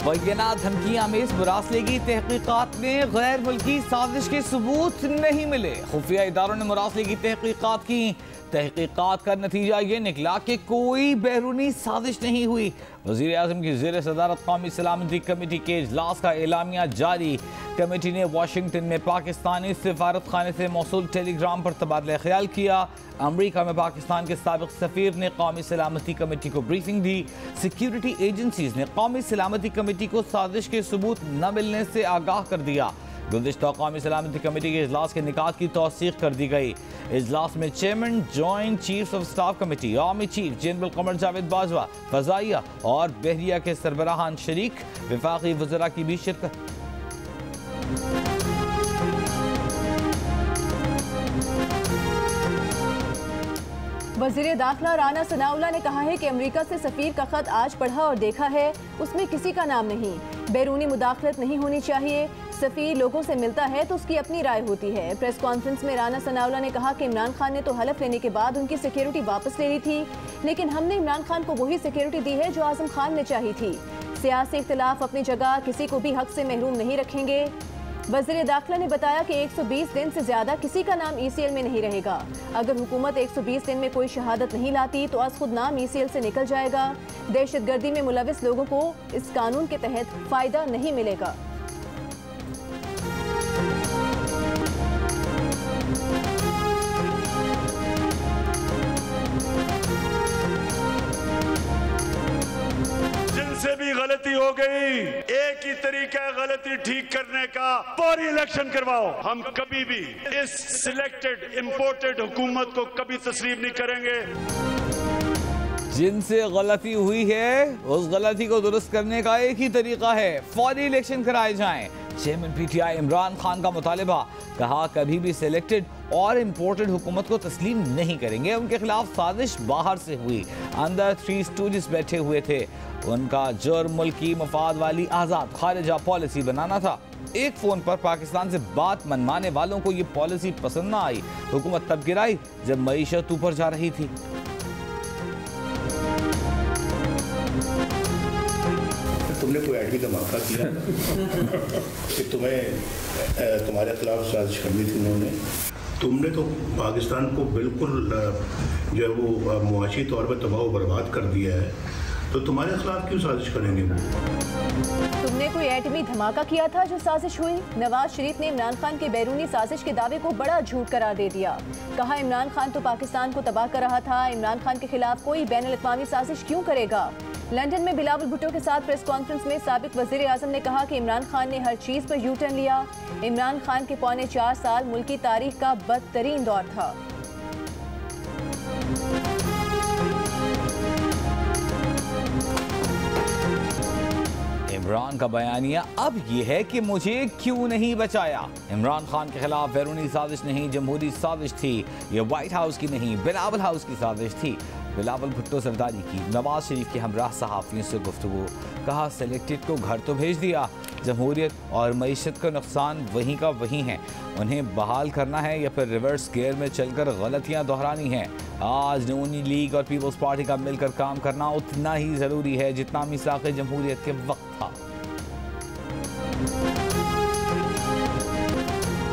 मुबैना धमकियां में इस मुरासले की तहकीकात में गैर मुल्की साजिश के सबूत नहीं मिले। खुफिया इदारों ने मुरासले की तहकीकात की। तहकीकात का नतीजा ये निकला कि कोई बैरूनी साजिश नहीं हुई। वज़ीर आज़म की ज़ेर सदारत कौमी सलामती कमेटी के इजलास का एलामिया जारी। कमेटी ने वाशिंगटन में पाकिस्तानी सिफारत खाने से मौसूल टेलीग्राम पर तबादला ख्याल किया। अमरीका में पाकिस्तान के साबिक़ सफ़ीर ने कौमी सलामती कमेटी को ब्रीफिंग दी। सिक्योरिटी एजेंसीज ने कौमी सलामती कमेटी को साजिश के सबूत न मिलने से आगाह कर दिया। गुज़िश्ता कौमी सलामती कमेटी के इजलास के निकात की तौसीक़ कर दी गई। इजलास में chairman joint chiefs of staff committee, army chief general Qamar Javed Bajwa, फ़ज़ाइया और बहरिया के सरबराहान शरीक, वफाकी वज़रा की भी शिरकत। वज़ीर दाखिला राना सनाउल्लाह ने कहा है कि अमेरिका से सफ़ीर का ख़त आज पढ़ा और देखा है, उसमें किसी का नाम नहीं। बैरूनी मुदाखलत नहीं होनी चाहिए। सफ़ीर लोगों से मिलता है तो उसकी अपनी राय होती है। प्रेस कॉन्फ्रेंस में राना सनाउल्लाह ने कहा कि इमरान खान ने तो हलफ लेने के बाद उनकी सिक्योरिटी वापस ले ली थी, लेकिन हमने इमरान खान को वही सिक्योरिटी दी है जो आज़म खान ने चाही थी। सियासी इख्तिलाफ अपनी जगह, किसी को भी हक से महरूम नहीं रखेंगे। वज़ीर दाखिला ने बताया कि 120 दिन से ज़्यादा किसी का नाम ECL में नहीं रहेगा। अगर हुकूमत 120 दिन में कोई शहादत नहीं लाती तो आज खुद नाम ECL से निकल जाएगा। दहशतगर्दी में मुलविस लोगों को इस कानून के तहत फ़ायदा नहीं मिलेगा। जिनसे भी गलती हो गई, एक ही तरीका है गलती ठीक करने का, फौरी इलेक्शन करवाओ। हम कभी भी इस सिलेक्टेड इंपोर्टेड हुकूमत को कभी तस्लीम नहीं करेंगे। जिनसे गलती हुई है उस गलती को दुरुस्त करने का एक ही तरीका है, फौरी इलेक्शन कराए जाएं। चेयरमैन PTI इमरान खान का मुतालिबा, कहा कभी भी सिलेक्टेड और इम्पोर्टेड हुकूमत को तस्लीम नहीं करेंगे। उनके खिलाफ साजिश बाहर से हुई, अंदर 3 स्टूडेंट्स बैठे हुए थे। उनका जुर्म मुल्की मफाद वाली आज़ाद खारिजा पॉलिसी बनाना था। एक फ़ोन पर पाकिस्तान से बात मनवाने वालों को ये पॉलिसी पसंद ना आई। हुकूमत तब गिराई जब मईशत ऊपर जा रही थी। तुमने कोई एटमी धमाका किया कि तुम्हारे खिलाफ साजिश करनी थी उन्होंने। तुमने तो पाकिस्तान को बिल्कुल जो है वो मुआशी तौर पर तबाह बर्बाद कर दिया है, तो तुम्हारे खिलाफ क्यों साजिश करेंगे वो? तुमने कोई एटमी धमाका किया था जो साजिश हुई। नवाज शरीफ ने इमरान खान के बैरूनी साजिश के दावे को बड़ा झूठ करार दे दिया। कहा इमरान खान तो पाकिस्तान को तबाह कर रहा था, इमरान खान के खिलाफ कोई बैनुल-अक़वामी साजिश क्यों करेगा। लंदन में बिलावल भुट्टो के साथ प्रेस कॉन्फ्रेंस में साबिक वज़ीर आज़म ने कहा कि इमरान खान ने हर चीज़ पर U-टर्न लिया। इमरान खान के 4.25 साल मुल्क की तारीख का बदतरीन दौर था। इमरान का बयानिया अब ये है कि मुझे क्यों नहीं बचाया। इमरान खान के खिलाफ बैरूनी साजिश नहीं, जमहूरी साजिश थी। ये व्हाइट हाउस की नहीं, बिलावल हाउस की साजिश थी। बिलावल भुट्टो सरदारी की नवाज शरीफ के हमराह सहाफ़ियों से गुफ्तगू, कहा सेलेक्टेड को घर तो भेज दिया, जमहूरियत और मईशत का नुकसान वहीं का वहीं है। उन्हें बहाल करना है या फिर रिवर्स गियर में चलकर गलतियां दोहरानी हैं। आज नूनी लीग और पीपल्स पार्टी का मिलकर काम करना उतना ही ज़रूरी है जितना मिसाक़ जमहूरियत के वक्त था।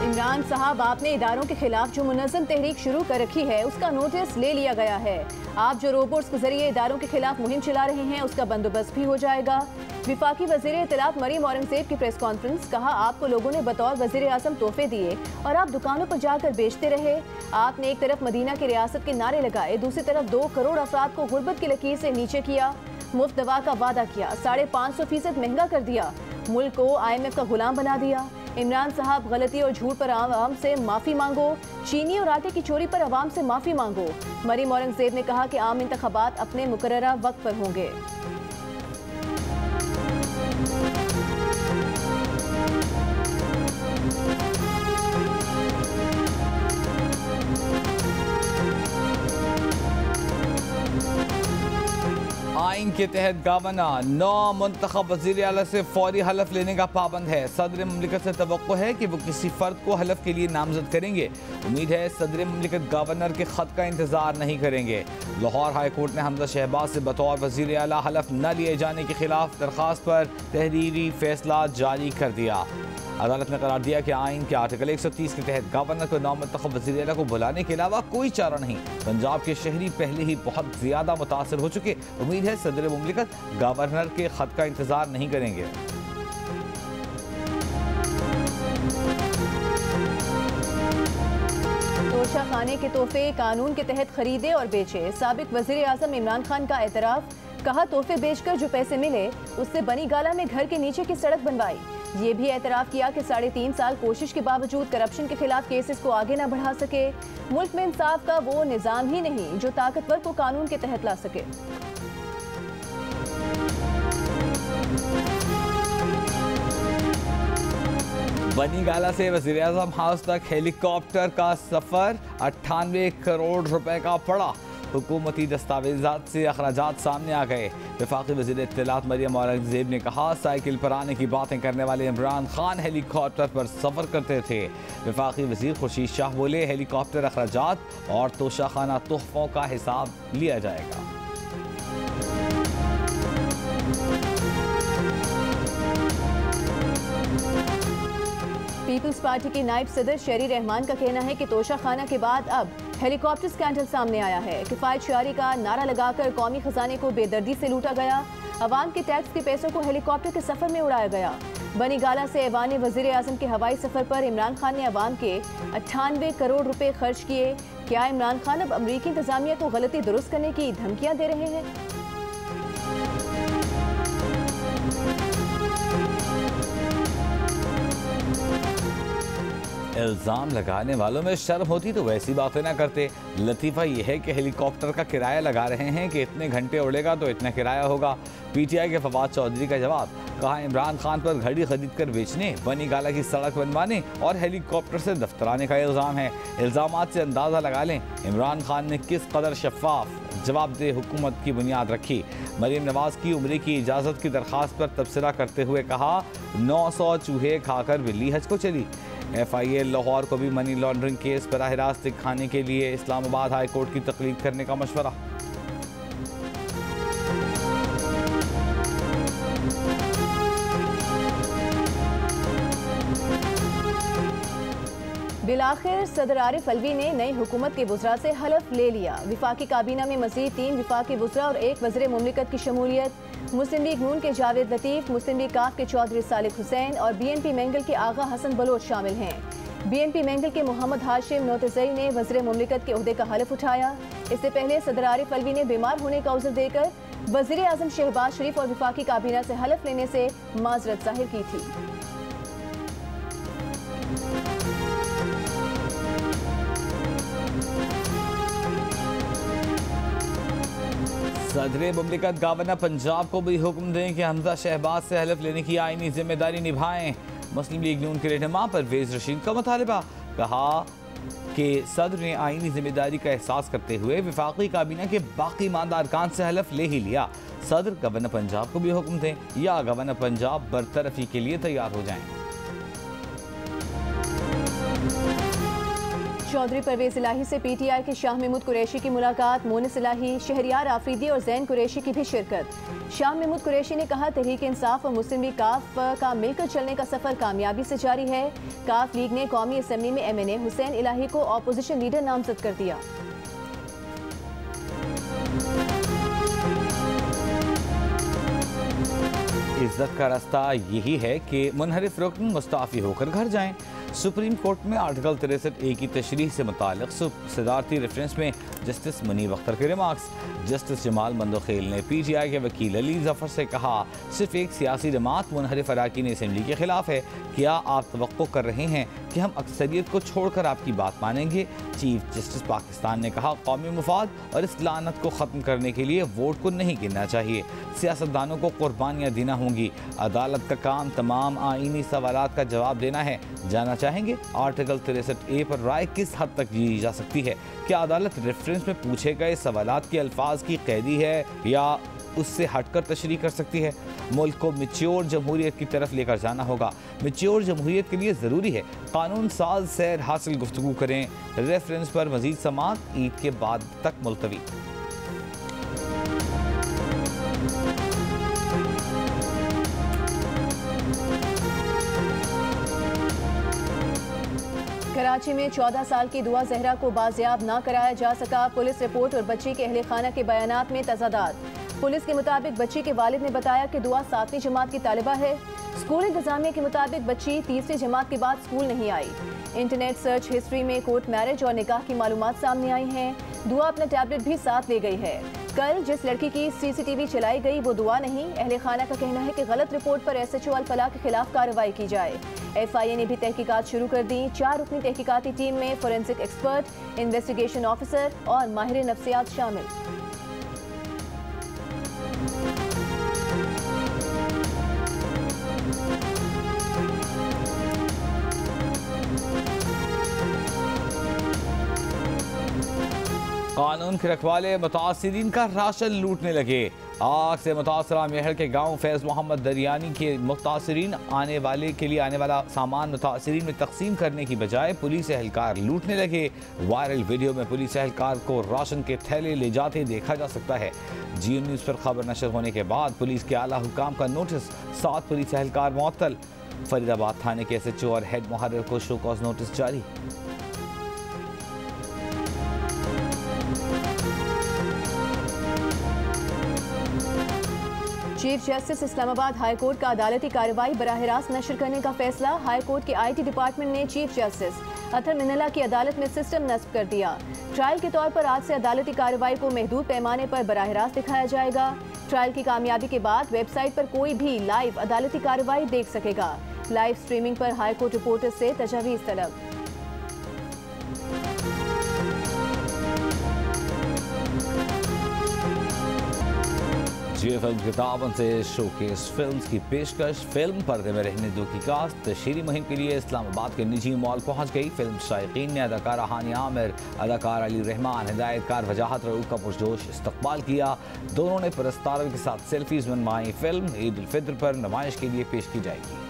इमरान साहब, आपने इदारों के खिलाफ जो मुनज़्ज़म तहरीक शुरू कर रखी है उसका नोटिस ले लिया गया है। आप जो रोबोट्स के जरिए इदारों के खिलाफ मुहिम चला रहे हैं उसका बंदोबस्त भी हो जाएगा। विफाकी वज़ीर इत्तलात मरीम औरंगज़ेब की प्रेस कॉन्फ्रेंस, कहा आपको लोगों ने बतौर वज़ीर आज़म तोहफे दिए और आप दुकानों पर जाकर बेचते रहे। आपने एक तरफ मदीना की रियासत के नारे लगाए, दूसरी तरफ 2 करोड़ अफराद को गुर्बत की लकीर से नीचे किया। मुफ्त दवा का वादा किया, 550% महंगा कर दिया, मुल्क को IMF का गुलाम बना दिया। इमरान साहब, गलती और झूठ पर आवाम से माफ़ी मांगो, चीनी और आटे की चोरी पर आवाम से माफ़ी मांगो। मरीम औरंगज़ेब ने कहा कि आम इंतखाबात अपने मुकर्ररा वक्त पर होंगे। आइन के तहत गवर्नर 9 मुंतखब वज़ीर आला से फौरी हलफ लेने का पाबंद है। सदर मुमलिकत से तवक्को है कि वो किसी फर्द को हलफ के लिए नामजद करेंगे। उम्मीद है सदर मुमलिकत गवर्नर के खत का इंतजार नहीं करेंगे। लाहौर हाई कोर्ट ने हमजा शहबाज से बतौर वज़ीर आला हलफ न लिए जाने के खिलाफ दरख्वास्त पर तहरीरी फैसला जारी कर दिया। अदालत ने करार दिया कि आइन के आर्टिकल 130 के तहत गवर्नर को 9 मुंतखब वज़ीर आला को बुलाने के अलावा कोई चारा नहीं। पंजाब के शहरी पहले ही बहुत ज़्यादा मुतासर हो चुके। उम्मीद है सदर मुमलिकत गवर्नर के खत का इंतजार नहीं करेंगे। तोशा खाने के तोहफे कानून के तहत खरीदे और बेचे। साबिक वज़ीर आज़म इमरान खान का एतराफ़, कहा तोहफे बेचकर जो पैसे मिले उससे बनी गाला में घर के नीचे की सड़क बनवाई। ये भी एतराफ़ किया कि 3.5 साल कोशिश के बावजूद करप्शन के खिलाफ केसेस को आगे न बढ़ा सके। मुल्क में इंसाफ का वो निज़ाम ही नहीं जो ताकतवर को कानून के तहत ला सके। बनी गाला से वज़ीर आज़म हाउस तक हेलीकॉप्टर का सफ़र 98 करोड़ रुपए का पड़ा। हुकूमती दस्तावेज़ात से अखराजात सामने आ गए। वफाकी वज़ीर इत्तलात मरियम औरंगज़ेब ने कहा साइकिल पर आने की बातें करने वाले इमरान खान हेलीकॉप्टर पर सफ़र करते थे। वफाकी वज़ीर खुर्शीद शाह बोले हेलीकॉप्टर अखराजात और तोशाखाना तोहफ़ों का हिसाब लिया जाएगा। पीपल्स पार्टी की नायब सदर शेरी रहमान का कहना है कि तोशा खाना के बाद अब हेलीकॉप्टर स्कैंडल सामने आया है। किफ़ायत शारी का नारा लगाकर कौमी खजाने को बेदर्दी से लूटा गया। अवाम के टैक्स के पैसों को हेलीकॉप्टर के सफ़र में उड़ाया गया। बनी गाला से ऐवान वज़ीर आज़म के हवाई सफ़र पर इमरान खान ने अवाम के 98 करोड़ रुपए खर्च किए। क्या इमरान खान अब अमरीकी इंतज़ामिया को गलती दुरुस्त करने की धमकियाँ दे रहे हैं? इल्ज़ाम लगाने वालों में शर्म होती तो वैसी बातें ना करते। लतीफ़ा यह है कि हेलीकॉप्टर का किराया लगा रहे हैं कि इतने घंटे उड़ेगा तो इतना किराया होगा। पीटीआई के फवाद चौधरी का जवाब, कहा इमरान खान पर घड़ी खरीद कर बेचने, बनी गाला की सड़क बनवाने और हेलीकॉप्टर से दफ्तराने का इल्ज़ाम है। इल्ज़ामात से अंदाज़ा लगा लें इमरान खान ने किस कदर शफाफ जवाबदेह हुकूमत की बुनियाद रखी। मरीम नवाज़ की उम्र की इजाज़त की दरख्वास्त पर तबसरा करते हुए कहा 900 चूहे खाकर बिल्ली हज को चली। FIA लाहौर को भी मनी लॉन्ड्रिंग केस बराह रास्त दिखाने के लिए इस्लामाबाद हाई कोर्ट की तकलीद करने का मशवरा। बिलाखिर सदर आरिफ अलवी ने नई हुकूमत के वज़रा से हलफ ले लिया। विफाकी काबीना में मज़ीद 3 विफाकी वज़रा और 1 वज़ीर मुमलिकत की शमूलियत। मुस्लिम लीग नून के जावेद लतीफ़, मुस्लिम लीग काफ के चौधरी सालिक हुसैन और BNP मैंगल के आगा हसन बलोच शामिल हैं। BNP मैंगल के मोहम्मद हाशिम नोतज़ई ने वज़ीर मुमलिकत के ओहदे का हलफ उठाया। इससे पहले सदर आरिफ अलवी ने बीमार होने का उज़्र देकर वज़ीर आज़म शहबाज शरीफ और विफाकी काबीना से हलफ लेने से माज़रत ज़ाहिर की थी। सदर मुमलिकत गवर्नर पंजाब को भी हुक्म दें कि हमजा शहबाज से हलफ लेने की आईनी जिम्मेदारी निभाएं। मुस्लिम लीग नून के रहनुमा परवेज रशीद का मुतालबा, कहा कि सदर ने आईनी जिम्मेदारी का एहसास करते हुए विफाकी काबीना के बाकी मानदा अरकान से हलफ ले ही लिया। सदर गवर्नर पंजाब को भी हुक्म दें या गवर्नर पंजाब बरतरफी के लिए तैयार हो जाएं। चौधरी परवेज इलाही से PTI के शाह महमूद कुरैशी की मुलाकात। मोनिस इलाही, शहरियार आफरीदी और जैन कुरैशी की भी शिरकत। शाह महमूद कुरैशी ने कहा तहरीक इंसाफ और मुस्लिम लीग काफ का मिलकर चलने का सफर कामयाबी से जारी है। काफ लीग ने कौमी असम्बली में MNA हुसैन इलाही को अपोजिशन लीडर नामजद कर दिया। इज्जत का रास्ता यही है कि मुनहरिफ रुकन मुस्ताफी होकर घर जाएं। सुप्रीम कोर्ट में आर्टिकल 63A की तशरीह से मुताल्लिक़ सदारती रेफरेंस में जस्टिस मुनीब अख्तर के रिमार्क्स। जस्टिस जमाल मंदोखेल ने PTI के वकील अली जफ़र से कहा सिर्फ एक सियासी जमात मुनहरिफ अरकान असम्बली के खिलाफ है। क्या आप तवक्को कर रहे हैं कि हम अक्सरियत को छोड़कर आपकी बात मानेंगे? चीफ जस्टिस पाकिस्तान ने कहा कौमी मुफाद और इस लानत को ख़त्म करने के लिए वोट को नहीं गिनना चाहिए, सियासतदानों को कुर्बानियाँ देना होंगी। अदालत का काम तमाम आईनी सवालात का जवाब देना है। जाना चाहेंगे आर्टिकल 63A पर राय किस हद तक दी जा सकती है? क्या अदालत रेफरेंस में पूछे गए सवालात के अल्फाज की कैदी है या उससे हटकर तशरीह कर सकती है। मुल्क को मैच्योर जमहूरियत की तरफ लेकर जाना होगा। मैच्योर जमहूरियत के लिए ज़रूरी है कानून साज सैर हासिल गुफ्तगू करें। रेफरेंस पर मजीद समाअत ईद के बाद तक मुलतवी। कराची में 14 साल की दुआ जहरा को बाजियाब ना कराया जा सका। पुलिस रिपोर्ट और बच्ची के अहले खाना के बयानात में तजादात। पुलिस के मुताबिक बच्ची के वालिद ने बताया कि दुआ 7वीं जमात की तालिबा है। स्कूल इंतजामिया के मुताबिक बच्ची 3वीं जमात के बाद स्कूल नहीं आई। इंटरनेट सर्च हिस्ट्री में कोर्ट मैरिज और निकाह की मालूमात सामने आई हैं। दुआ अपना टैबलेट भी साथ ले गई है। कल जिस लड़की की CCTV चलाई गई वो दुआ नहीं। अहले खाना का कहना है कि गलत रिपोर्ट पर SHO अल-फलाह के खिलाफ कार्रवाई की जाए। FIA ने भी तहकीकात शुरू कर दी। 4 रुकनी तहकीकाती टीम में फोरेंसिक एक्सपर्ट, इन्वेस्टिगेशन ऑफिसर और माहिर नफ्सियात शामिल। कानून के रखवाले मुतासिरीन का राशन लूटने लगे। आग से मुतासरा मेहर के गांव फैज़ मोहम्मद दरियानी के मुतासिरीन आने वाला सामान मुतासिरीन में तकसीम करने की बजाय पुलिस एहलकार लूटने लगे। वायरल वीडियो में पुलिस एहलकार को राशन के थैले ले जाते देखा जा सकता है। जियो न्यूज़ पर खबर नशर होने के बाद पुलिस के आला हुकाम का नोटिस, 7 पुलिस एहलकार मुअत्तल। फरीदाबाद थाने के SHO और हेड मुहर्रिर को शो कॉज नोटिस जारी। Chief justice Islamabad high court का अदालती कार्रवाई बराह रास्त नशर करने का फैसला। हाई कोर्ट के IT डिपार्टमेंट ने चीफ जस्टिस अतर मिनला की अदालत में सिस्टम नस्ब कर दिया। ट्रायल के तौर पर आज से अदालती कार्रवाई को महदूद पैमाने पर बराह रास्त दिखाया जाएगा। ट्रायल की कामयाबी के बाद वेबसाइट पर कोई भी लाइव अदालती कार्रवाई देख सकेगा। लाइव स्ट्रीमिंग पर हाई कोर्ट रिपोर्टर से तजावीज़ तलब। जियो फिल्म किताबन से शोकेस फिल्म्स की पेशकश। फिल्म पर्दे में रहने दो की कास्ट तशहीरी मुहिम के लिए इस्लामाबाद के निजी मॉल पहुंच गई। फिल्म शायकीन ने अदाकारा हानिया आमिर, अदाकार अली रहमान, हिदायतकार वजाहत रऊफ का पुरजोश इस्तकबाल किया। दोनों ने परस्तारों के साथ सेल्फीज बनवाई। फिल्म ईद उल फित्र पर नुमाइश के लिए पेश की जाएगी।